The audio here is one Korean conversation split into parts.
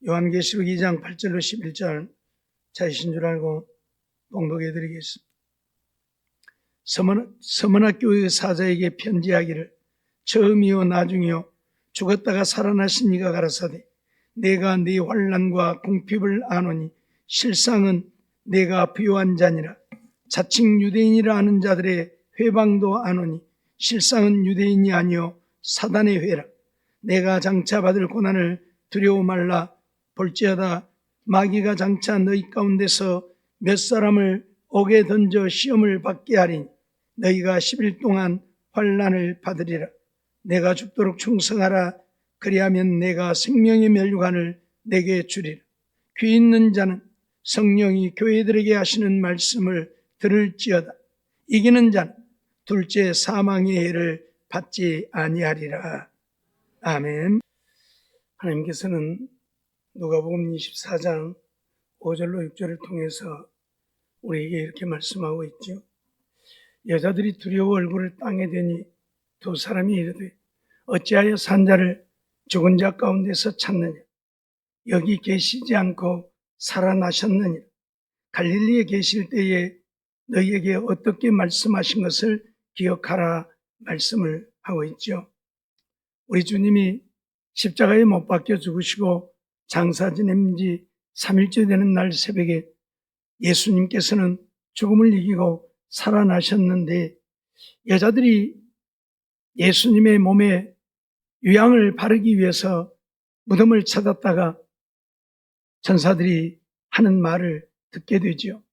요한계시록 2장 8절로 11절 자이신 줄 알고 봉독해 드리겠습니다. 서머나교회 사자에게 편지하기를 처음이요 나중이요 죽었다가 살아나신 이가 가라사대 내가 네 환난과 궁핍을 아노니 실상은 내가 부요한 자니라. 자칭 유대인이라 하는 자들의 회방도 아노니 실상은 유대인이 아니요 사단의 회라. 내가 장차 받을 고난을 두려워 말라. 볼지어다 마귀가 장차 너희 가운데서 몇 사람을 옥에 던져 시험을 받게 하리니 너희가 10일 동안 환난을 받으리라. 내가 죽도록 충성하라. 그리하면 내가 생명의 멸류관을 내게 주리라. 귀 있는 자는 성령이 교회들에게 하시는 말씀을 들을지어다. 이기는 자는 둘째 사망의 해를 받지 아니하리라. 아멘. 하나님께서는 누가복음 24장 5절로 6절을 통해서 우리에게 이렇게 말씀하고 있죠. 여자들이 두려워 얼굴을 땅에 대니 두 사람이 이르되 어찌하여 산자를 죽은 자 가운데서 찾느냐. 여기 계시지 않고 살아나셨느냐. 갈릴리에 계실 때에 너희에게 어떻게 말씀하신 것을 기억하라 말씀을 하고 있죠. 우리 주님이 십자가에 못 박혀 죽으시고 장사 지낸 지 3일째 되는 날 새벽에 예수님께서는 죽음을 이기고 살아나셨는데 여자들이 예수님의 몸에 유향을 바르기 위해서 무덤을 찾았다가 천사들이 하는 말을 듣게 되죠.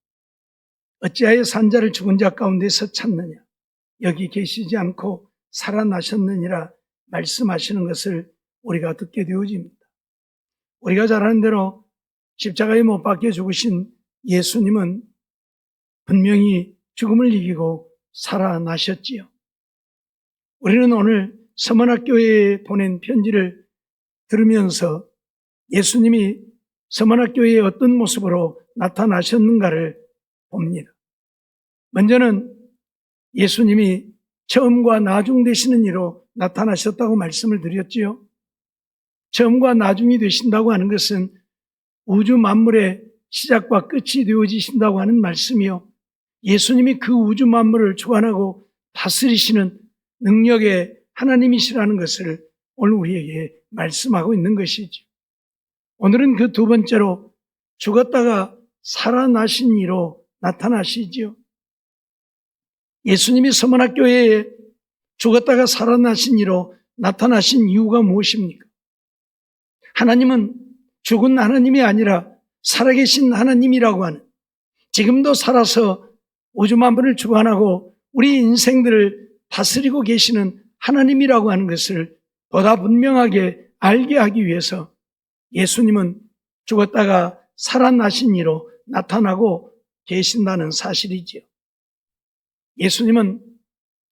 어찌하여 산자를 죽은 자 가운데서 찾느냐. 여기 계시지 않고 살아나셨느니라 말씀하시는 것을 우리가 듣게 되어집니다. 우리가 잘 아는 대로 십자가에 못 박혀 죽으신 예수님은 분명히 죽음을 이기고 살아나셨지요. 우리는 오늘 서머나교회에 보낸 편지를 들으면서 예수님이 서머나교회에 어떤 모습으로 나타나셨는가를 봅니다. 먼저는 예수님이 처음과 나중 되시는 이로 나타나셨다고 말씀을 드렸지요. 처음과 나중이 되신다고 하는 것은 우주 만물의 시작과 끝이 되어지신다고 하는 말씀이요. 예수님이 그 우주 만물을 주관하고 다스리시는 능력의 하나님이시라는 것을 오늘 우리에게 말씀하고 있는 것이죠. 오늘은 그 두 번째로 죽었다가 살아나신 이로 나타나시죠. 예수님이 서머나교회에 죽었다가 살아나신 이로 나타나신 이유가 무엇입니까? 하나님은 죽은 하나님이 아니라 살아계신 하나님이라고 하는, 지금도 살아서 우주 만물을 주관하고 우리 인생들을 다스리고 계시는 하나님이라고 하는 것을 보다 분명하게 알게 하기 위해서 예수님은 죽었다가 살아나신 이로 나타나고 계신다는 사실이지요. 예수님은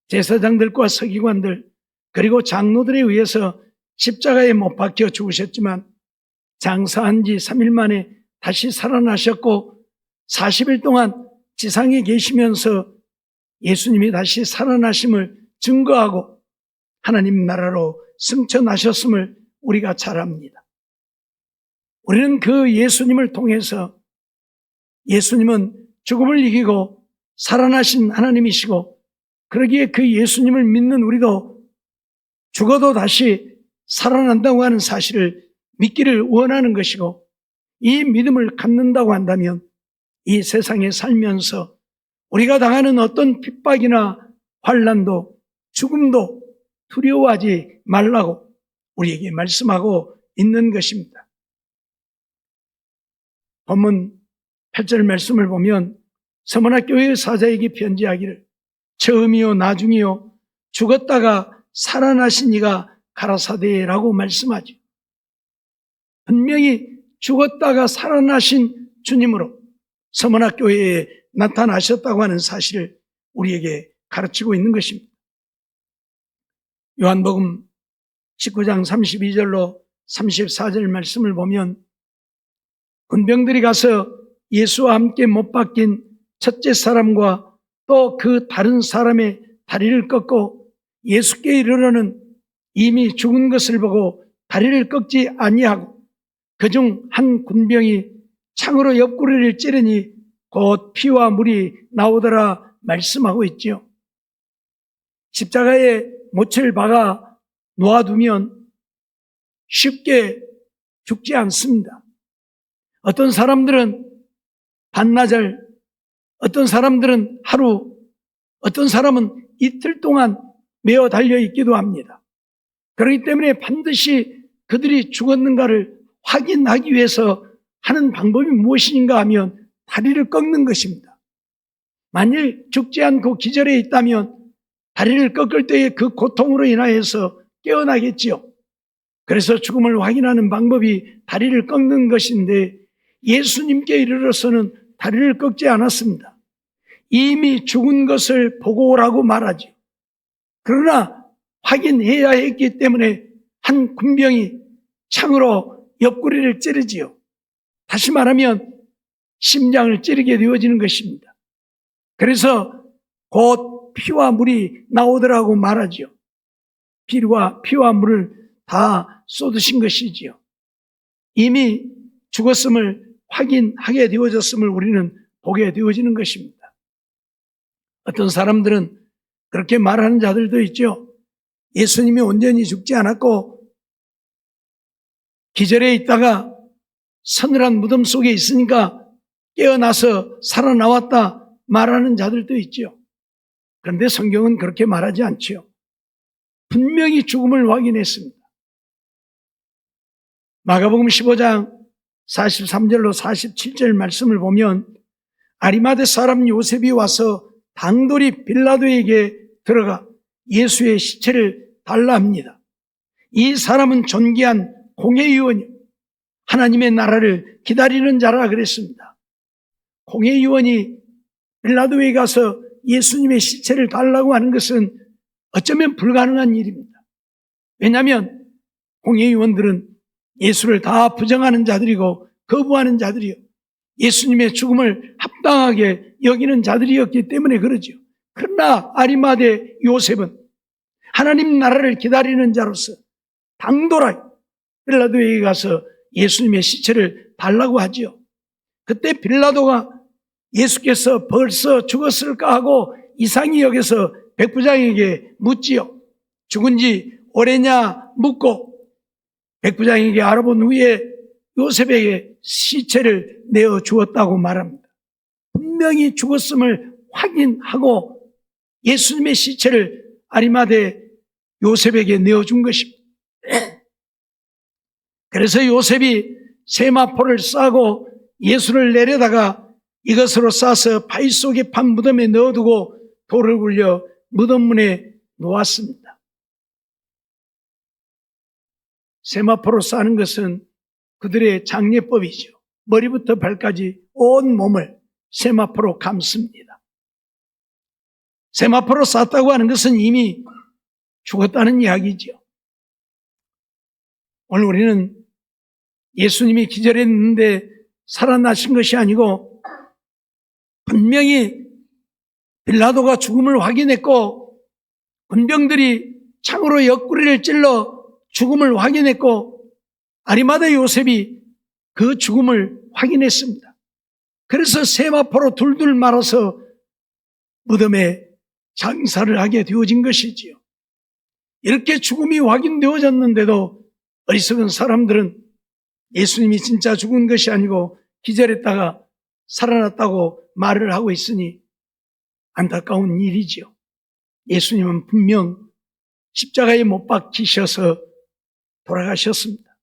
제사장들과 서기관들 그리고 장로들에 의해서 십자가에 못 박혀 죽으셨지만 장사한 지 3일 만에 다시 살아나셨고 40일 동안 지상에 계시면서 예수님이 다시 살아나심을 증거하고 하나님 나라로 승천하셨음을 우리가 잘 압니다. 우리는 그 예수님을 통해서 예수님은 죽음을 이기고 살아나신 하나님이시고 그러기에 그 예수님을 믿는 우리도 죽어도 다시 살아난다고 하는 사실을 믿기를 원하는 것이고 이 믿음을 갖는다고 한다면 이 세상에 살면서 우리가 당하는 어떤 핍박이나 환난도 죽음도 두려워하지 말라고 우리에게 말씀하고 있는 것입니다. 본문 8절 말씀을 보면 서머나교회 사자에게 편지하기를 처음이요 나중이요 죽었다가 살아나신 이가 가라사대라고 말씀하죠. 분명히 죽었다가 살아나신 주님으로 서머나교회에 나타나셨다고 하는 사실을 우리에게 가르치고 있는 것입니다. 요한복음 19장 32절로 34절 말씀을 보면 군병들이 가서 예수와 함께 못 박힌 첫째 사람과 또 그 다른 사람의 다리를 꺾고 예수께 이르러는 이미 죽은 것을 보고 다리를 꺾지 아니하고 그중 한 군병이 창으로 옆구리를 찌르니 곧 피와 물이 나오더라 말씀하고 있죠. 십자가에 못을 박아 놓아두면 쉽게 죽지 않습니다. 어떤 사람들은 반나절, 어떤 사람들은 하루, 어떤 사람은 이틀 동안 매어 달려 있기도 합니다. 그렇기 때문에 반드시 그들이 죽었는가를 확인하기 위해서 하는 방법이 무엇인가 하면 다리를 꺾는 것입니다. 만일 죽지 않고 기절해 있다면 다리를 꺾을 때의 그 고통으로 인하여서 깨어나겠지요. 그래서 죽음을 확인하는 방법이 다리를 꺾는 것인데 예수님께 이르러서는 다리를 꺾지 않았습니다. 이미 죽은 것을 보고 오라고 말하죠. 그러나 확인해야 했기 때문에 한 군병이 창으로 옆구리를 찌르지요. 다시 말하면 심장을 찌르게 되어지는 것입니다. 그래서 곧 피와 물이 나오더라고 말하죠. 피와 물을 다 쏟으신 것이지요. 이미 죽었음을 확인하게 되어졌음을 우리는 보게 되어지는 것입니다. 어떤 사람들은 그렇게 말하는 자들도 있죠. 예수님이 온전히 죽지 않았고 기절해 있다가 서늘한 무덤 속에 있으니까 깨어나서 살아나왔다 말하는 자들도 있죠. 그런데 성경은 그렇게 말하지 않죠. 분명히 죽음을 확인했습니다. 마가복음 15장 43절로 47절 말씀을 보면 아리마대 사람 요셉이 와서 당돌이 빌라도에게 들어가 예수의 시체를 달라 합니다. 이 사람은 존귀한 공회의원이요 하나님의 나라를 기다리는 자라 그랬습니다. 공회의원이 빌라도에 가서 예수님의 시체를 달라고 하는 것은 어쩌면 불가능한 일입니다. 왜냐하면 공회의원들은 예수를 다 부정하는 자들이고 거부하는 자들이요 예수님의 죽음을 합당하게 여기는 자들이었기 때문에 그러죠. 그러나 아리마대 요셉은 하나님 나라를 기다리는 자로서 당돌하게 빌라도에게 가서 예수님의 시체를 달라고 하지요. 그때 빌라도가 예수께서 벌써 죽었을까 하고 이상히 여겨서 백부장에게 묻지요. 죽은 지 오래냐 묻고 백부장에게 알아본 후에 요셉에게 시체를 내어 주었다고 말합니다. 분명히 죽었음을 확인하고 예수님의 시체를 아리마대 요셉에게 내어준 것입니다. 그래서 요셉이 세마포를 싸고 예수를 내려다가 이것으로 싸서 바위 속에 판 무덤에 넣어두고 돌을 굴려 무덤 문에 놓았습니다. 세마포로 싸는 것은 그들의 장례법이죠. 머리부터 발까지 온 몸을 세마포로 감습니다. 세마포로 쌌다고 하는 것은 이미 죽었다는 이야기죠. 오늘 우리는 예수님이 기절했는데 살아나신 것이 아니고 분명히 빌라도가 죽음을 확인했고 군병들이 창으로 옆구리를 찔러 죽음을 확인했고 아리마대 요셉이 그 죽음을 확인했습니다. 그래서 세마포로 둘둘 말아서 무덤에 장사를 하게 되어진 것이지요. 이렇게 죽음이 확인되어졌는데도 어리석은 사람들은 예수님이 진짜 죽은 것이 아니고 기절했다가 살아났다고 말을 하고 있으니 안타까운 일이지요. 예수님은 분명 십자가에 못 박히셔서 돌아가셨습니다.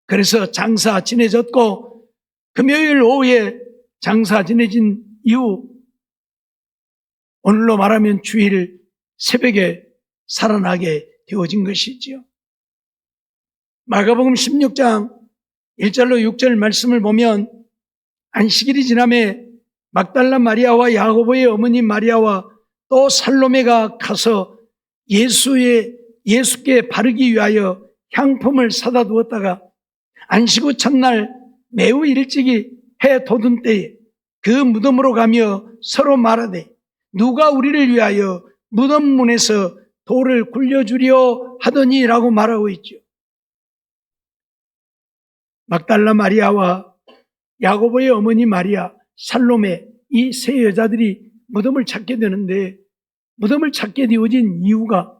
그래서 장사 지내졌고 금요일 오후에 장사 지내진 이후 오늘로 말하면 주일 새벽에 살아나게 되어진 것이지요. 마가복음 16장 1절로 6절 말씀을 보면 안식일이 지남에 막달라 마리아와 야고보의 어머니 마리아와 또 살로메가 가서 예수께 바르기 위하여 향품을 사다 두었다가 안식 후 첫날 매우 일찍이 해 돋은 때에 그 무덤으로 가며 서로 말하되 누가 우리를 위하여 무덤 문에서 돌을 굴려주려 하더니라고 말하고 있죠. 막달라 마리아와 야고보의 어머니 마리아, 살로메, 이 세 여자들이 무덤을 찾게 되는데, 무덤을 찾게 되어진 이유가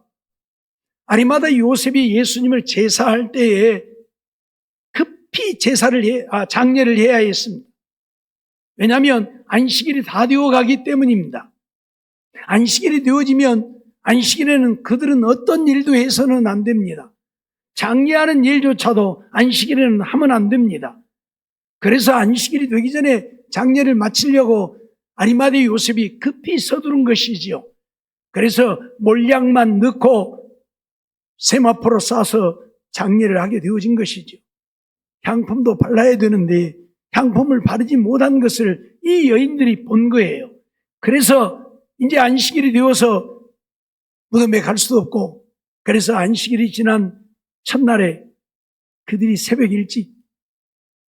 아리마다 요셉이 예수님을 제사할 때에 급히 장례를 해야 했습니다. 왜냐하면 안식일이 다 되어가기 때문입니다. 안식일이 되어지면 안식일에는 그들은 어떤 일도 해서는 안 됩니다. 장례하는 일조차도 안식일에는 하면 안 됩니다. 그래서 안식일이 되기 전에 장례를 마치려고 아리마대 요셉이 급히 서두른 것이지요. 그래서 몰약만 넣고 세마포로 싸서 장례를 하게 되어진 것이죠. 향품도 발라야 되는데 향품을 바르지 못한 것을 이 여인들이 본 거예요. 그래서 이제 안식일이 되어서 무덤에 갈 수도 없고, 그래서 안식일이 지난 첫날에 그들이 새벽 일찍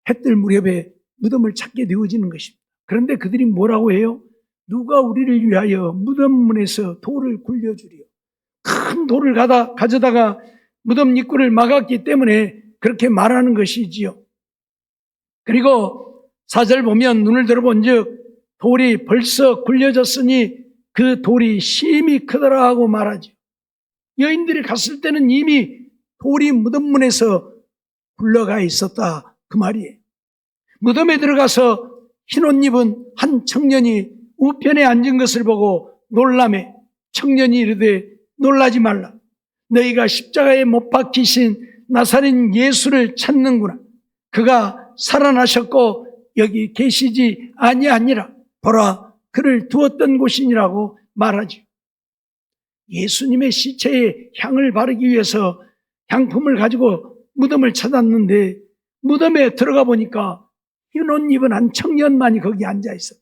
해뜰 무렵에 무덤을 찾게 되어지는 것입니다. 그런데 그들이 뭐라고 해요? 누가 우리를 위하여 무덤 문에서 돌을 굴려주리요. 큰 돌을 가져다가 무덤 입구를 막았기 때문에 그렇게 말하는 것이지요. 그리고 4절 보면 눈을 들어본 즉 돌이 벌써 굴려졌으니 그 돌이 심히 크더라 하고 말하죠. 여인들이 갔을 때는 이미 돌이 무덤 문에서 굴러가 있었다, 그 말이에요. 무덤에 들어가서 흰옷 입은 한 청년이 우편에 앉은 것을 보고 놀라매 청년이 이르되 놀라지 말라. 너희가 십자가에 못 박히신 나사렛 예수를 찾는구나. 그가 살아나셨고 여기 계시지 아니하니라. 보라, 그를 두었던 곳이니라고 말하죠. 예수님의 시체에 향을 바르기 위해서 향품을 가지고 무덤을 찾았는데 무덤에 들어가 보니까 흰옷 입은 한 청년만이 거기 앉아 있었다.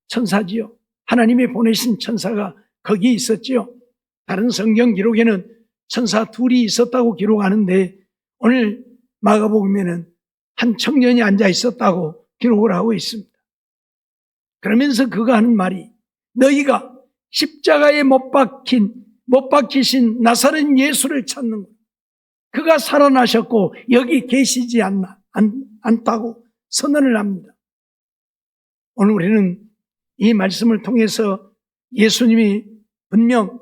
천사지요. 하나님이 보내신 천사가 거기 있었지요. 다른 성경 기록에는 천사 둘이 있었다고 기록하는데 오늘 마가복음에는 한 청년이 앉아 있었다고 기록을 하고 있습니다. 그러면서 그가 하는 말이 너희가 십자가에 못 박히신 나사렛 예수를 찾는 것. 그가 살아나셨고 여기 계시지 않다고 선언을 합니다. 오늘 우리는 이 말씀을 통해서 예수님이 분명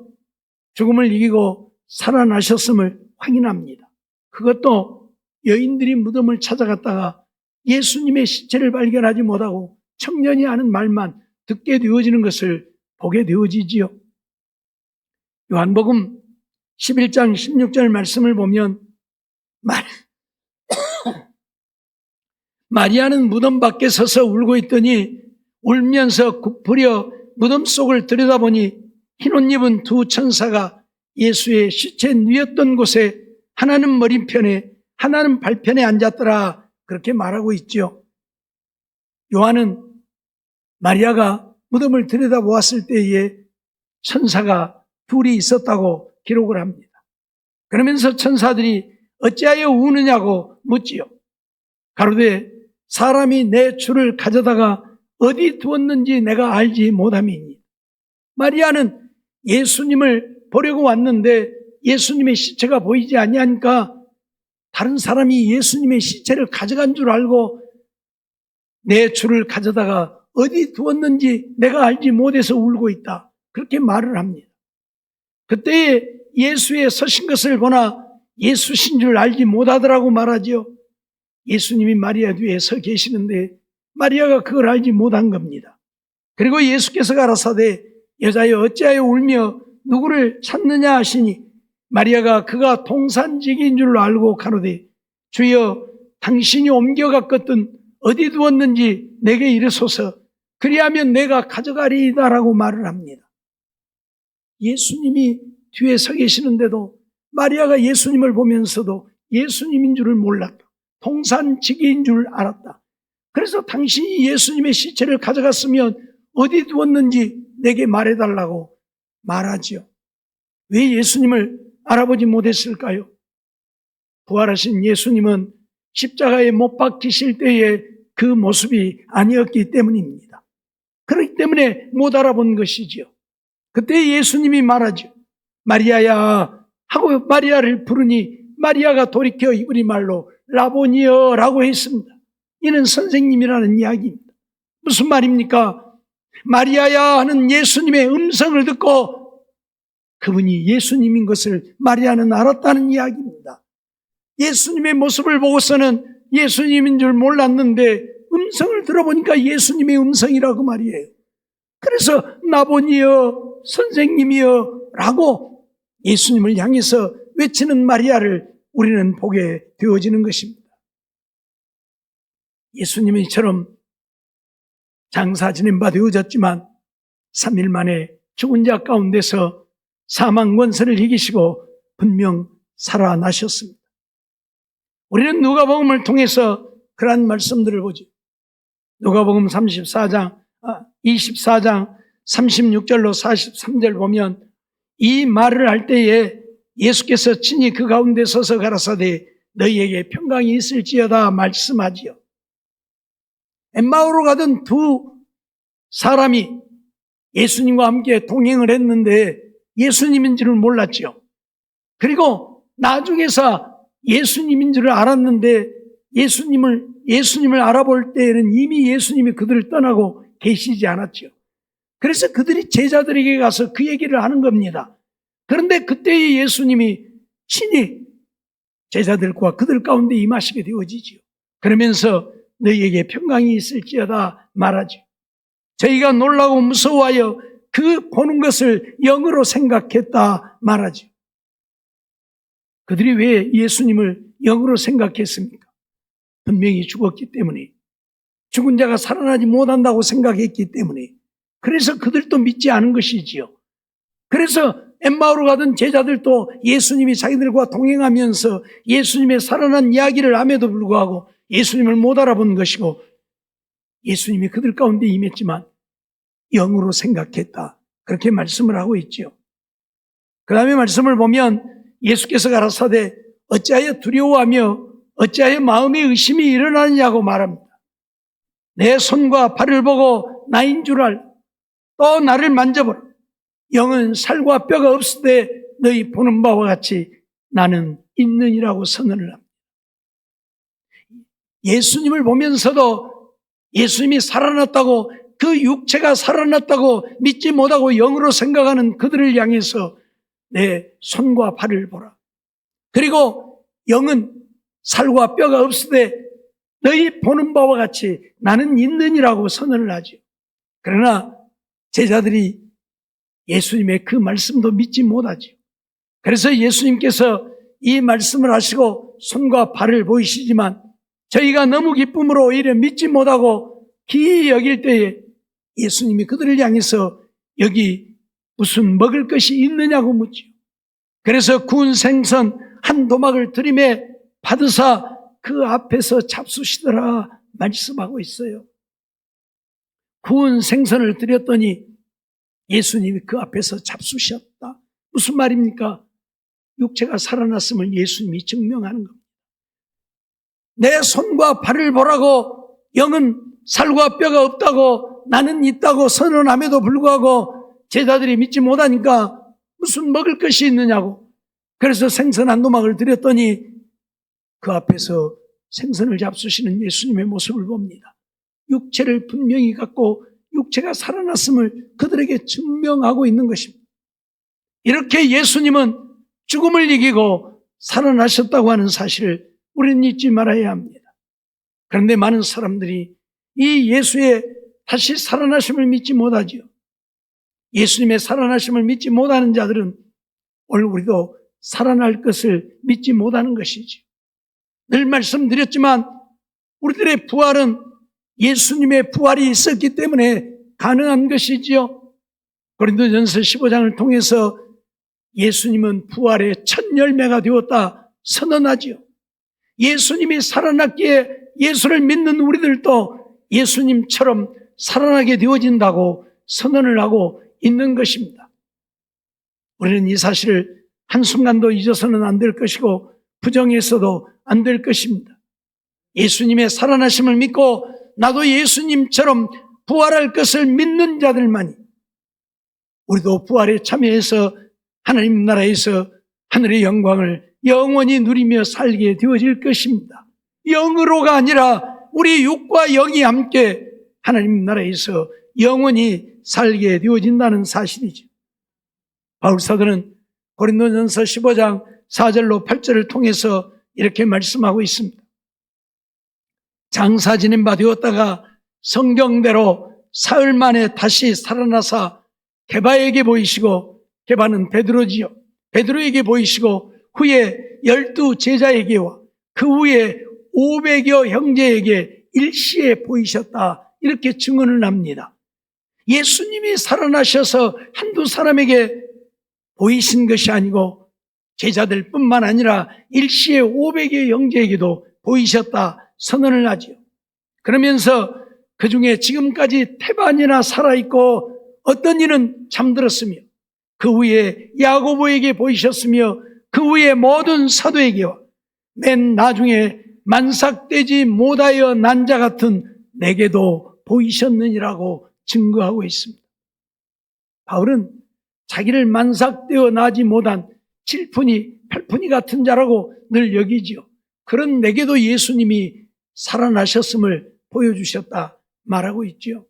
죽음을 이기고 살아나셨음을 확인합니다. 그것도 여인들이 무덤을 찾아갔다가 예수님의 시체를 발견하지 못하고 청년이 하는 말만 듣게 되어지는 것을 보게 되어지지요. 요한복음 11장 16절 말씀을 보면 마리아는 무덤 밖에 서서 울고 있더니 울면서 굽부려 무덤 속을 들여다보니 흰옷 입은 두 천사가 예수의 시체 누였던 곳에 하나는 머리편에 하나는 발편에 앉았더라, 그렇게 말하고 있죠. 요한은 마리아가 무덤을 들여다보았을 때에 천사가 둘이 있었다고 기록을 합니다. 그러면서 천사들이 어찌하여 우느냐고 묻지요. 가로되 사람이 내 주를 가져다가 어디 두었는지 내가 알지 못함이니. 마리아는 예수님을 보려고 왔는데 예수님의 시체가 보이지 아니하니까 다른 사람이 예수님의 시체를 가져간 줄 알고 내 주를 가져다가 어디 두었는지 내가 알지 못해서 울고 있다, 그렇게 말을 합니다. 그때에 예수의 서신 것을 보나 예수신 줄 알지 못하더라고 말하지요. 예수님이 마리아 뒤에 서 계시는데 마리아가 그걸 알지 못한 겁니다. 그리고 예수께서 가라사대 여자여 어찌하여 울며 누구를 찾느냐 하시니 마리아가 그가 동산직인 줄 알고 가로되 주여 당신이 옮겨갔거든 어디 두었는지 내게 이르소서 그리하면 내가 가져가리이다라고 말을 합니다. 예수님이 뒤에 서 계시는데도 마리아가 예수님을 보면서도 예수님인 줄을 몰랐다. 동산직인 줄 알았다. 그래서 당신이 예수님의 시체를 가져갔으면 어디 두었는지 내게 말해달라고 말하지요. 왜 예수님을 알아보지 못했을까요? 부활하신 예수님은 십자가에 못 박히실 때의 그 모습이 아니었기 때문입니다. 그렇기 때문에 못 알아본 것이지요. 그때 예수님이 말하죠. 마리아야 하고 마리아를 부르니 마리아가 돌이켜 이브리 말로 라보니여 라고 했습니다. 이는 선생님이라는 이야기입니다. 무슨 말입니까? 마리아야 하는 예수님의 음성을 듣고 그분이 예수님인 것을 마리아는 알았다는 이야기입니다. 예수님의 모습을 보고서는 예수님인 줄 몰랐는데 음성을 들어보니까 예수님의 음성이라고 말이에요. 그래서 나보니여 선생님이여 라고 예수님을 향해서 외치는 마리아를 우리는 보게 되어지는 것입니다. 예수님이처럼 장사 지낸 바 되어졌지만 3일 만에 죽은 자 가운데서 사망 권세를 이기시고 분명 살아나셨습니다. 우리는 누가복음을 통해서 그러한 말씀들을 보죠. 누가복음 24장 36절로 43절 보면 이 말을 할 때에 예수께서 친히 그 가운데 서서 가라사대 너희에게 평강이 있을지어다 말씀하지요. 엠마오로 가던 두 사람이 예수님과 함께 동행을 했는데 예수님인 줄을 몰랐죠. 그리고 나중에서 예수님인 줄을 알았는데 예수님을 알아볼 때에는 이미 예수님이 그들을 떠나고 계시지 않았죠. 그래서 그들이 제자들에게 가서 그 얘기를 하는 겁니다. 그런데 그때의 예수님이 친히 제자들과 그들 가운데 임하시게 되어지죠. 그러면서 너희에게 평강이 있을지어다 말하죠. 저희가 놀라고 무서워하여 그 보는 것을 영으로 생각했다 말하죠. 그들이 왜 예수님을 영으로 생각했습니까? 분명히 죽었기 때문에, 죽은 자가 살아나지 못한다고 생각했기 때문에, 그래서 그들도 믿지 않은 것이지요. 그래서 엠마오로 가던 제자들도 예수님이 자기들과 동행하면서 예수님의 살아난 이야기를 함에도 불구하고 예수님을 못 알아본 것이고 예수님이 그들 가운데 임했지만 영으로 생각했다. 그렇게 말씀을 하고 있죠. 그 다음에 말씀을 보면 예수께서 가라사대 어찌하여 두려워하며 어찌하여 마음에 의심이 일어나느냐고 말합니다. 내 손과 발을 보고 나인 줄 알. 또 나를 만져보라. 영은 살과 뼈가 없을 때 너희 보는 바와 같이 나는 있느니라고 선언을 합니다. 예수님을 보면서도 예수님이 살아났다고, 그 육체가 살아났다고 믿지 못하고 영으로 생각하는 그들을 향해서 내 손과 발을 보라. 그리고 영은 살과 뼈가 없을 때 너희 보는 바와 같이 나는 있느니라고 선언을 하죠. 그러나 제자들이 예수님의 그 말씀도 믿지 못하죠. 그래서 예수님께서 이 말씀을 하시고 손과 발을 보이시지만 저희가 너무 기쁨으로 오히려 믿지 못하고 기이 여길 때에 예수님이 그들을 향해서 여기 무슨 먹을 것이 있느냐고 묻죠. 그래서 구운 생선 한 도막을 들이매 받으사 그 앞에서 잡수시더라 말씀하고 있어요. 구운 생선을 드렸더니 예수님이 그 앞에서 잡수셨다. 무슨 말입니까? 육체가 살아났음을 예수님이 증명하는 겁니다. 내 손과 발을 보라고, 영은 살과 뼈가 없다고 나는 있다고 선언함에도 불구하고 제자들이 믿지 못하니까 무슨 먹을 것이 있느냐고. 그래서 생선 한 도막을 드렸더니 그 앞에서 생선을 잡수시는 예수님의 모습을 봅니다. 육체를 분명히 갖고 육체가 살아났음을 그들에게 증명하고 있는 것입니다. 이렇게 예수님은 죽음을 이기고 살아나셨다고 하는 사실을 우리는 잊지 말아야 합니다. 그런데 많은 사람들이 이 예수의 다시 살아나심을 믿지 못하지요. 예수님의 살아나심을 믿지 못하는 자들은 오늘 우리도 살아날 것을 믿지 못하는 것이죠. 늘 말씀드렸지만 우리들의 부활은 예수님의 부활이 있었기 때문에 가능한 것이지요. 고린도전서 15장을 통해서 예수님은 부활의 첫 열매가 되었다 선언하지요. 예수님이 살아났기에 예수를 믿는 우리들도 예수님처럼 살아나게 되어진다고 선언을 하고 있는 것입니다. 우리는 이 사실을 한순간도 잊어서는 안 될 것이고 부정해서도 안 될 것입니다. 예수님의 살아나심을 믿고 나도 예수님처럼 부활할 것을 믿는 자들만이 우리도 부활에 참여해서 하나님 나라에서 하늘의 영광을 영원히 누리며 살게 되어질 것입니다. 영으로가 아니라 우리 육과 영이 함께 하나님 나라에서 영원히 살게 되어진다는 사실이죠. 바울사도는 고린도전서 15장 4절로 8절을 통해서 이렇게 말씀하고 있습니다. 장사 지낸 바 되었다가 성경대로 사흘 만에 다시 살아나사 게바에게 보이시고, 게바는 베드로지요. 베드로에게 보이시고 후에 12 제자에게와 그 후에 500여 형제에게 일시에 보이셨다, 이렇게 증언을 합니다. 예수님이 살아나셔서 한두 사람에게 보이신 것이 아니고 제자들 뿐만 아니라 일시에 500여 형제에게도 보이셨다 선언을 하지요. 그러면서 그 중에 지금까지 태반이나 살아있고 어떤 이는 잠들었으며 그 후에 야고보에게 보이셨으며 그 후에 모든 사도에게와 맨 나중에 만삭되지 못하여 난 자 같은 내게도 보이셨느니라고 증거하고 있습니다. 바울은 자기를 만삭되어 나지 못한 7푼이 8푼이 같은 자라고 늘 여기지요. 그런 내게도 예수님이 살아나셨음을 보여주셨다 말하고 있죠.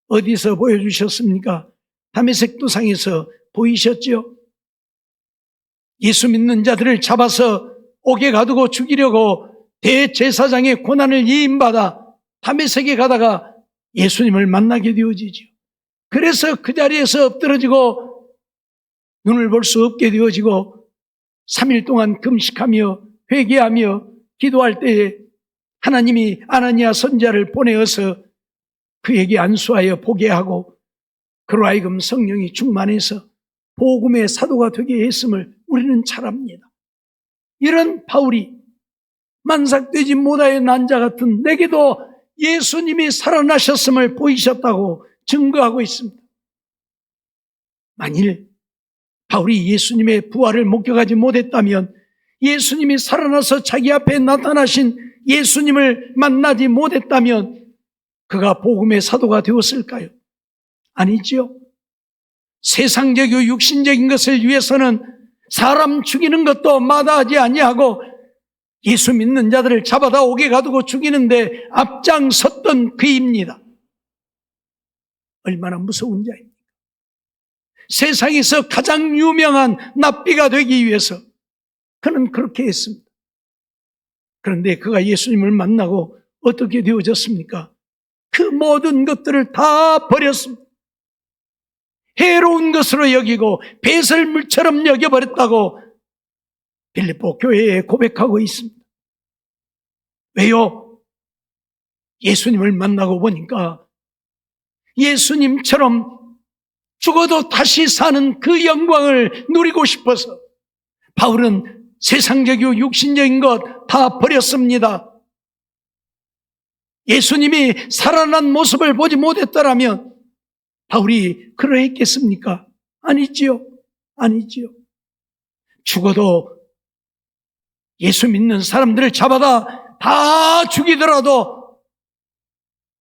어디서 보여주셨습니까? 다메섹 도상에서 보이셨죠. 예수 믿는 자들을 잡아서 옥에 가두고 죽이려고 대제사장의 고난을 이임받아 다메섹에 가다가 예수님을 만나게 되어지죠. 그래서 그 자리에서 엎드러지고 눈을 볼 수 없게 되어지고 3일 동안 금식하며 회개하며 기도할 때에 하나님이 아나니아 선지자를 보내어서 그에게 안수하여 보게 하고 그로 하여금 성령이 충만해서 복음의 사도가 되게 했음을 우리는 잘 압니다. 이런 바울이 만삭되지 못하여 난 자 같은 내게도 예수님이 살아나셨음을 보이셨다고 증거하고 있습니다. 만일 바울이 예수님의 부활을 목격하지 못했다면, 예수님이 살아나서 자기 앞에 나타나신 예수님을 만나지 못했다면 그가 복음의 사도가 되었을까요? 아니지요. 세상적이고 육신적인 것을 위해서는 사람 죽이는 것도 마다하지 아니하고 예수 믿는 자들을 잡아다 옥에 가두고 죽이는데 앞장섰던 그입니다. 얼마나 무서운 자입니까? 세상에서 가장 유명한 납비가 되기 위해서 그는 그렇게 했습니다. 그런데 그가 예수님을 만나고 어떻게 되어졌습니까? 그 모든 것들을 다 버렸습니다. 해로운 것으로 여기고 배설물처럼 여겨버렸다고 빌립보 교회에 고백하고 있습니다. 왜요? 예수님을 만나고 보니까 예수님처럼 죽어도 다시 사는 그 영광을 누리고 싶어서 바울은 세상적이고 육신적인 것 다 버렸습니다. 예수님이 살아난 모습을 보지 못했더라면 바울이 그러했겠습니까? 아니지요. 아니지요. 죽어도 예수 믿는 사람들을 잡아다 다 죽이더라도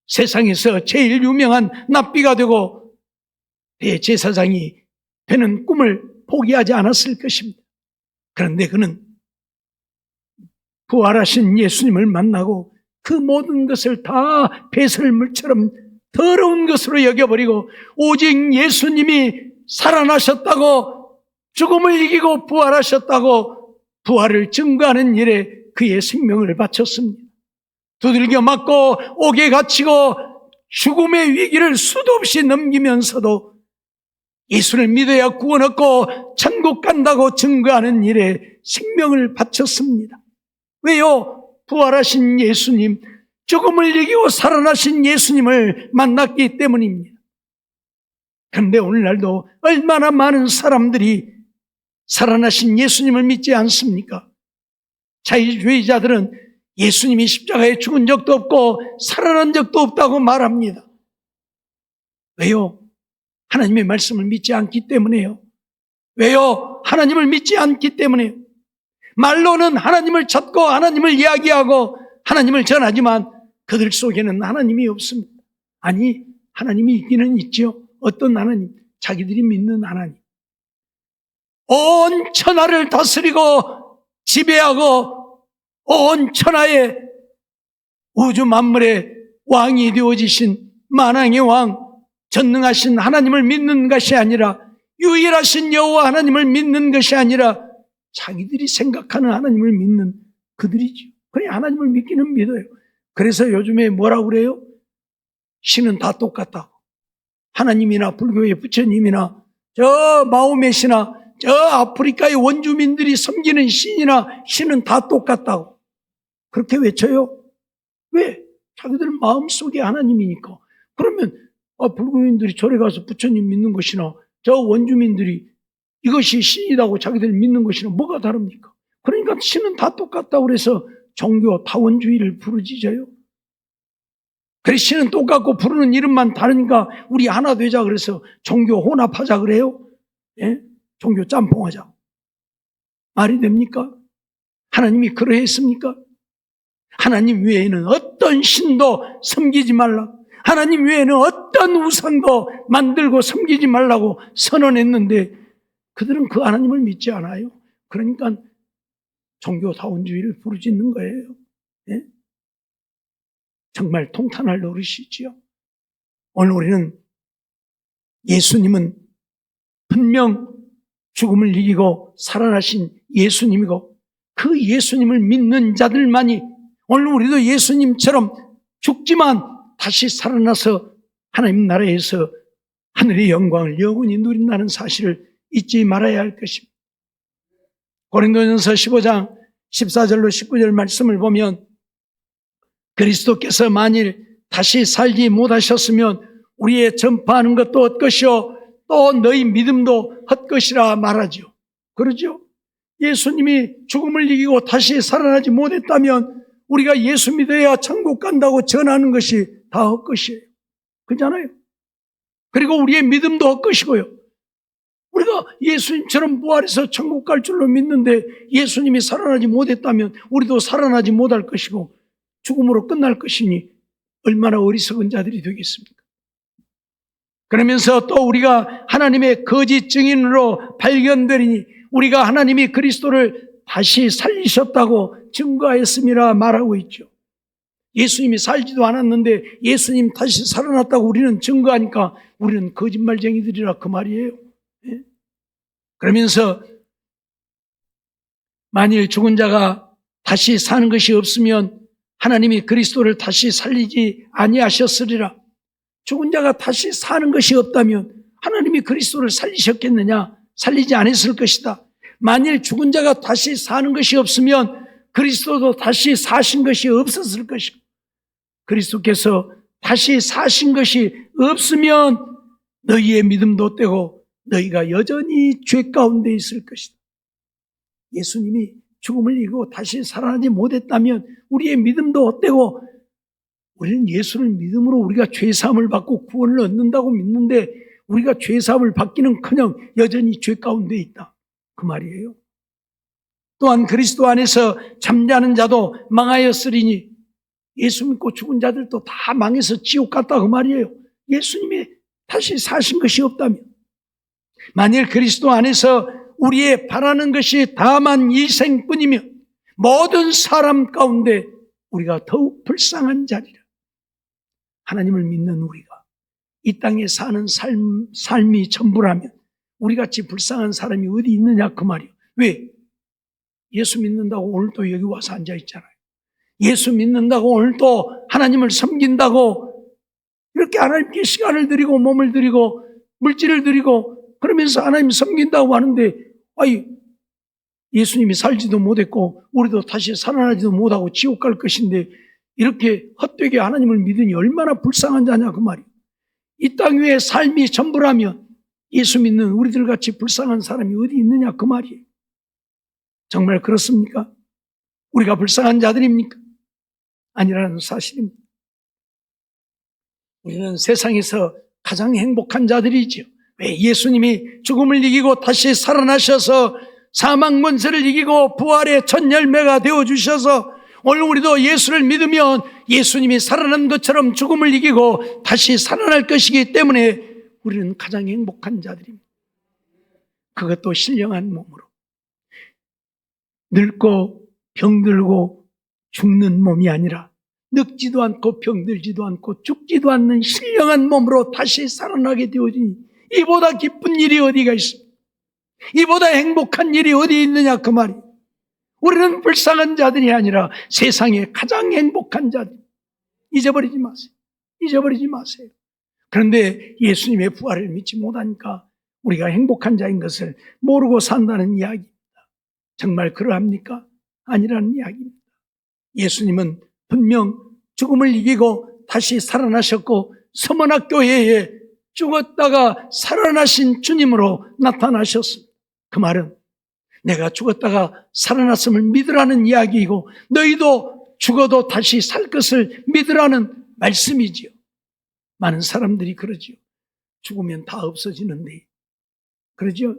세상에서 제일 유명한 납비가 되고 대제사장이 되는 꿈을 포기하지 않았을 것입니다. 그런데 그는 부활하신 예수님을 만나고 그 모든 것을 다 배설물처럼 더러운 것으로 여겨버리고 오직 예수님이 살아나셨다고, 죽음을 이기고 부활하셨다고 부활을 증거하는 일에 그의 생명을 바쳤습니다. 두들겨 맞고 옥에 갇히고 죽음의 위기를 수도 없이 넘기면서도 예수를 믿어야 구원 얻고 천국 간다고 증거하는 일에 생명을 바쳤습니다. 왜요? 부활하신 예수님, 죽음을 이기고 살아나신 예수님을 만났기 때문입니다. 그런데 오늘날도 얼마나 많은 사람들이 살아나신 예수님을 믿지 않습니까? 자유주의자들은 예수님이 십자가에 죽은 적도 없고 살아난 적도 없다고 말합니다. 왜요? 하나님의 말씀을 믿지 않기 때문에요. 왜요? 하나님을 믿지 않기 때문에요. 말로는 하나님을 찾고 하나님을 이야기하고 하나님을 전하지만 그들 속에는 하나님이 없습니다. 아니, 하나님이 있기는 있죠. 어떤 하나님? 자기들이 믿는 하나님. 온 천하를 다스리고 지배하고 온 천하의 우주 만물의 왕이 되어지신 만왕의 왕, 전능하신 하나님을 믿는 것이 아니라, 유일하신 여호와 하나님을 믿는 것이 아니라 자기들이 생각하는 하나님을 믿는 그들이죠. 그냥 하나님을 믿기는 믿어요. 그래서 요즘에 뭐라고 그래요? 신은 다 똑같다고. 하나님이나 불교의 부처님이나 저 마호메시나 저 아프리카의 원주민들이 섬기는 신이나 신은 다 똑같다고 그렇게 외쳐요. 왜? 자기들 마음속에 하나님이니까. 그러면 불교인들이 절에 가서 부처님 믿는 것이나 저 원주민들이 이것이 신이라고 자기들 믿는 것이나 뭐가 다릅니까? 그러니까 신은 다 똑같다고 그래서 종교 타원주의를 부르짖어요. 그래, 신은 똑같고 부르는 이름만 다르니까 우리 하나 되자 그래서 종교 혼합하자 그래요. 예? 종교 짬뽕하자. 말이 됩니까? 하나님이 그러했습니까? 하나님 외에는 어떤 신도 섬기지 말라. 하나님 외에는 어떤 우상도 만들고 섬기지 말라고 선언했는데 그들은 그 하나님을 믿지 않아요. 그러니까 종교다원주의를 부르짖는 거예요. 예? 정말 통탄할 노릇이지요. 오늘 우리는 예수님은 분명 죽음을 이기고 살아나신 예수님이고 그 예수님을 믿는 자들만이 오늘 우리도 예수님처럼 죽지만 다시 살아나서 하나님 나라에서 하늘의 영광을 영원히 누린다는 사실을 잊지 말아야 할 것입니다. 고린도전서 15장 14절로 19절 말씀을 보면 그리스도께서 만일 다시 살지 못하셨으면 우리의 전파하는 것도 헛것이요 또 너희 믿음도 헛것이라 말하죠. 그러죠? 예수님이 죽음을 이기고 다시 살아나지 못했다면 우리가 예수 믿어야 천국 간다고 전하는 것이 다 헛것이에요. 그렇잖아요? 그리고 우리의 믿음도 헛것이고요. 우리가 예수님처럼 부활해서 천국 갈 줄로 믿는데 예수님이 살아나지 못했다면 우리도 살아나지 못할 것이고 죽음으로 끝날 것이니 얼마나 어리석은 자들이 되겠습니까? 그러면서 또 우리가 하나님의 거짓 증인으로 발견되리니 우리가 하나님이 그리스도를 다시 살리셨다고 증거하였음이라 말하고 있죠. 예수님이 살지도 않았는데 예수님 다시 살아났다고 우리는 증거하니까 우리는 거짓말쟁이들이라 그 말이에요. 예? 그러면서 만일 죽은 자가 다시 사는 것이 없으면 하나님이 그리스도를 다시 살리지 아니하셨으리라. 죽은 자가 다시 사는 것이 없다면 하나님이 그리스도를 살리셨겠느냐? 살리지 않았을 것이다. 만일 죽은 자가 다시 사는 것이 없으면 그리스도도 다시 사신 것이 없었을 것이고 그리스도께서 다시 사신 것이 없으면 너희의 믿음도 떼고 너희가 여전히 죄 가운데 있을 것이다. 예수님이 죽음을 이기고 다시 살아나지 못했다면 우리의 믿음도 헛되고 우리는 예수를 믿음으로 우리가 죄사함을 받고 구원을 얻는다고 믿는데 우리가 죄사함을 받기는커녕 여전히 죄 가운데 있다. 그 말이에요. 또한 그리스도 안에서 잠자는 자도 망하였으리니 예수 믿고 죽은 자들도 다 망해서 지옥 갔다 그 말이에요. 예수님이 다시 사신 것이 없다면 만일 그리스도 안에서 우리의 바라는 것이 다만 이 생뿐이면 모든 사람 가운데 우리가 더욱 불쌍한 자리라. 하나님을 믿는 우리가 이 땅에 사는 삶이 전부라면 우리같이 불쌍한 사람이 어디 있느냐 그 말이에요. 왜? 예수 믿는다고 오늘 또 여기 와서 앉아 있잖아요. 예수 믿는다고 오늘 또 하나님을 섬긴다고 이렇게 하나님께 시간을 드리고 몸을 드리고 물질을 드리고 그러면서 하나님 섬긴다고 하는데 예수님이 살지도 못했고 우리도 다시 살아나지도 못하고 지옥 갈 것인데 이렇게 헛되게 하나님을 믿으니 얼마나 불쌍한 자냐 그 말이에요. 이 땅 위에 삶이 전부라면 예수 믿는 우리들같이 불쌍한 사람이 어디 있느냐 그 말이에요. 정말 그렇습니까? 우리가 불쌍한 자들입니까? 아니라는 사실입니다. 우리는 세상에서 가장 행복한 자들이죠. 왜? 예수님이 죽음을 이기고 다시 살아나셔서 사망 문세를 이기고 부활의 첫 열매가 되어주셔서 오늘 우리도 예수를 믿으면 예수님이 살아난 것처럼 죽음을 이기고 다시 살아날 것이기 때문에 우리는 가장 행복한 자들입니다. 그것도 신령한 몸으로 늙고 병들고 죽는 몸이 아니라 늙지도 않고 병들지도 않고 죽지도 않는 신령한 몸으로 다시 살아나게 되어지니 이보다 기쁜 일이 어디가 있습니까? 이보다 행복한 일이 어디 있느냐 그 말이. 우리는 불쌍한 자들이 아니라 세상의 가장 행복한 자들. 잊어버리지 마세요. 잊어버리지 마세요. 그런데 예수님의 부활을 믿지 못하니까 우리가 행복한 자인 것을 모르고 산다는 이야기입니다. 정말 그러합니까? 아니라는 이야기입니다. 예수님은 분명 죽음을 이기고 다시 살아나셨고 서문학교회에 죽었다가 살아나신 주님으로 나타나셨습니다. 그 말은 내가 죽었다가 살아났음을 믿으라는 이야기이고 너희도 죽어도 다시 살 것을 믿으라는 말씀이지요. 많은 사람들이 그러지요. 죽으면 다 없어지는데. 그러죠?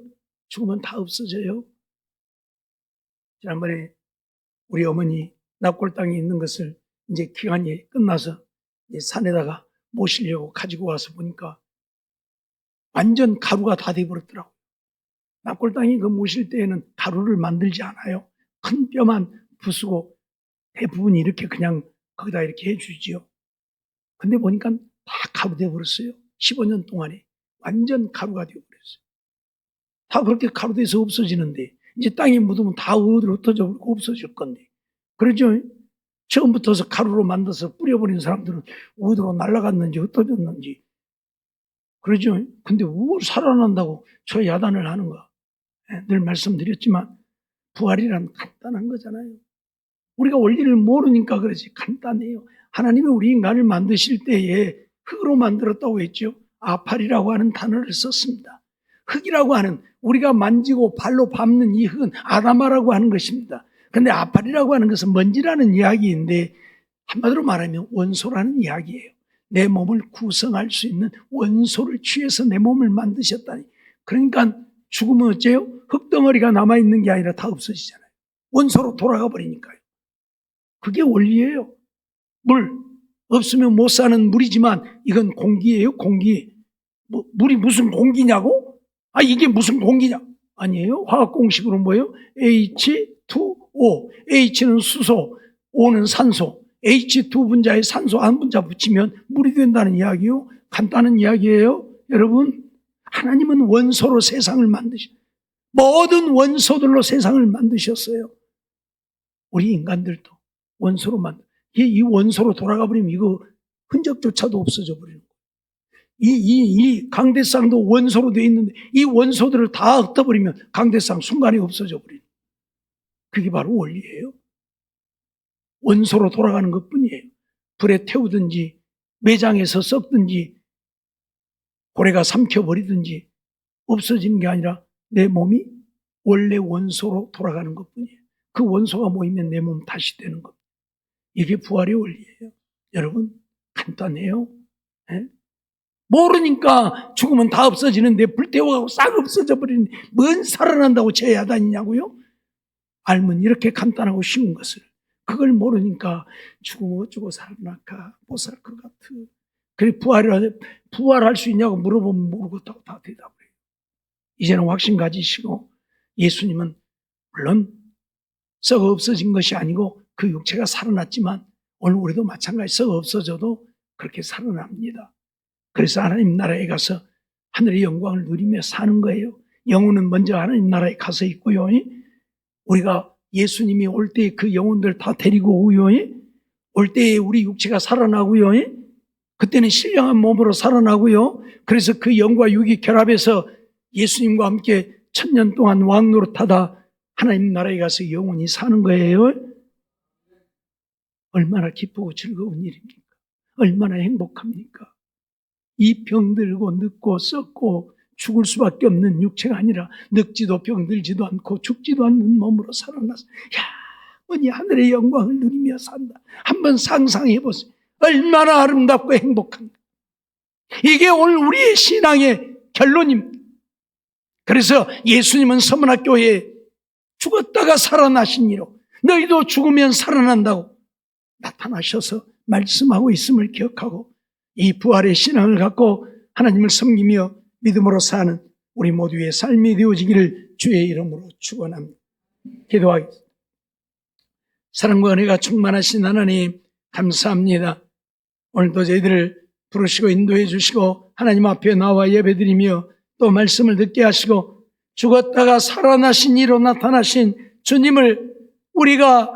죽으면 다 없어져요. 지난번에 우리 어머니 납골당에 있는 것을 이제 기간이 끝나서 이제 산에다가 모시려고 가지고 와서 보니까 완전 가루가 다 돼버렸더라고요. 납골당이 그 모실 때에는 가루를 만들지 않아요. 큰 뼈만 부수고 대부분 이렇게 그냥 거기다 이렇게 해주지요. 근데 보니까 다 가루 돼버렸어요. 15년 동안에 완전 가루가 되어버렸어요. 다 그렇게 가루돼서 없어지는데 이제 땅에 묻으면 다 어디로 흩어져 버리고 없어질 건데. 그러죠? 처음부터서 가루로 만들어서 뿌려버린 사람들은 어디로 날아갔는지 흩어졌는지. 그러죠? 근데 뭘 살아난다고 저 야단을 하는가? 늘 말씀드렸지만 부활이란 간단한 거잖아요. 우리가 원리를 모르니까 그러지. 간단해요. 하나님이 우리 인간을 만드실 때에 흙으로 만들었다고 했죠. 아팔이라고 하는 단어를 썼습니다. 흙이라고 하는 우리가 만지고 발로 밟는 이 흙은 아담아라고 하는 것입니다. 그런데 아팔이라고 하는 것은 먼지라는 이야기인데 한마디로 말하면 원소라는 이야기예요. 내 몸을 구성할 수 있는 원소를 취해서 내 몸을 만드셨다니. 그러니까 죽으면 어째요? 흙덩어리가 남아있는 게 아니라 다 없어지잖아요. 원소로 돌아가 버리니까요. 그게 원리예요. 물 없으면 못 사는 물이지만 이건 공기예요. 공기. 물이 무슨 공기냐고? 이게 무슨 공기냐? 아니에요. 화학 공식으로 뭐예요? H2O. H는 수소, O는 산소. H2 분자에 산소 한 분자 붙이면 물이 된다는 이야기요. 간단한 이야기예요. 여러분, 하나님은 원소로 세상을 만드셨어요. 모든 원소들로 세상을 만드셨어요. 우리 인간들도 원소로 이 원소로 돌아가 버리면 이거 흔적조차도 없어져 버리는 거예요. 이 강대상도 원소로 되어 있는데 이 원소들을 다 흩어버리면 강대상 순간에 없어져 버리는 거예요. 그게 바로 원리예요. 원소로 돌아가는 것 뿐이에요. 불에 태우든지 매장에서 썩든지 고래가 삼켜버리든지 없어지는 게 아니라 내 몸이 원래 원소로 돌아가는 것 뿐이에요. 그 원소가 모이면 내 몸 다시 되는 겁니다. 이게 부활의 원리예요. 여러분, 간단해요. 네? 모르니까 죽으면 다 없어지는데 불태워가고 싹 없어져 버리는데 뭔 살아난다고 죄야 다니냐고요? 알면 이렇게 간단하고 쉬운 것을 그걸 모르니까 죽으면 어쩌고 살아날까 못 살 것 같아. 그래 부활할 수 있냐고 물어보면 모르겠다고 다 대답을 해요. 이제는 확신 가지시고 예수님은 물론 썩어 없어진 것이 아니고 그 육체가 살아났지만 오늘 우리도 마찬가지 썩어 없어져도 그렇게 살아납니다. 그래서 하나님 나라에 가서 하늘의 영광을 누리며 사는 거예요. 영혼은 먼저 하나님 나라에 가서 있고요. 우리가 예수님이 올 때 그 영혼들 다 데리고 오고요. 올 때에 우리 육체가 살아나고요. 그때는 신령한 몸으로 살아나고요. 그래서 그 영과 육이 결합해서 예수님과 함께 1000년 동안 왕노릇하다 하나님 나라에 가서 영원히 사는 거예요. 얼마나 기쁘고 즐거운 일입니까? 얼마나 행복합니까? 이 병들고 늙고 썩고 죽을 수밖에 없는 육체가 아니라 늙지도 병들지도 않고 죽지도 않는 몸으로 살아나서 영원히 하늘의 영광을 누리며 산다. 한번 상상해 보세요. 얼마나 아름답고 행복한가. 이게 오늘 우리의 신앙의 결론입니다. 그래서 예수님은 서문학교에 죽었다가 살아나신 이로 너희도 죽으면 살아난다고 나타나셔서 말씀하고 있음을 기억하고 이 부활의 신앙을 갖고 하나님을 섬기며 믿음으로 사는 우리 모두의 삶이 되어지기를 주의 이름으로 축원합니다. 기도하겠습니다. 사랑과 은혜가 충만하신 하나님 감사합니다. 오늘도 저희들을 부르시고 인도해 주시고 하나님 앞에 나와 예배드리며 또 말씀을 듣게 하시고 죽었다가 살아나신 이로 나타나신 주님을 우리가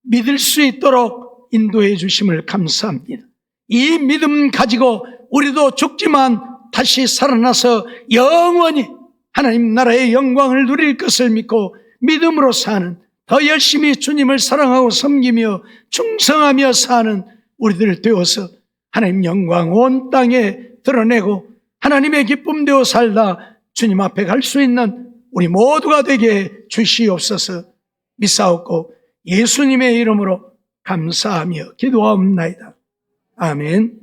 믿을 수 있도록 인도해 주심을 감사합니다. 이 믿음 가지고 우리도 죽지만 다시 살아나서 영원히 하나님 나라의 영광을 누릴 것을 믿고 믿음으로 사는, 더 열심히 주님을 사랑하고 섬기며 충성하며 사는 우리들 되어서 하나님 영광 온 땅에 드러내고 하나님의 기쁨 되어 살다 주님 앞에 갈 수 있는 우리 모두가 되게 주시옵소서. 믿사옵고 예수님의 이름으로 감사하며 기도하옵나이다. 아멘.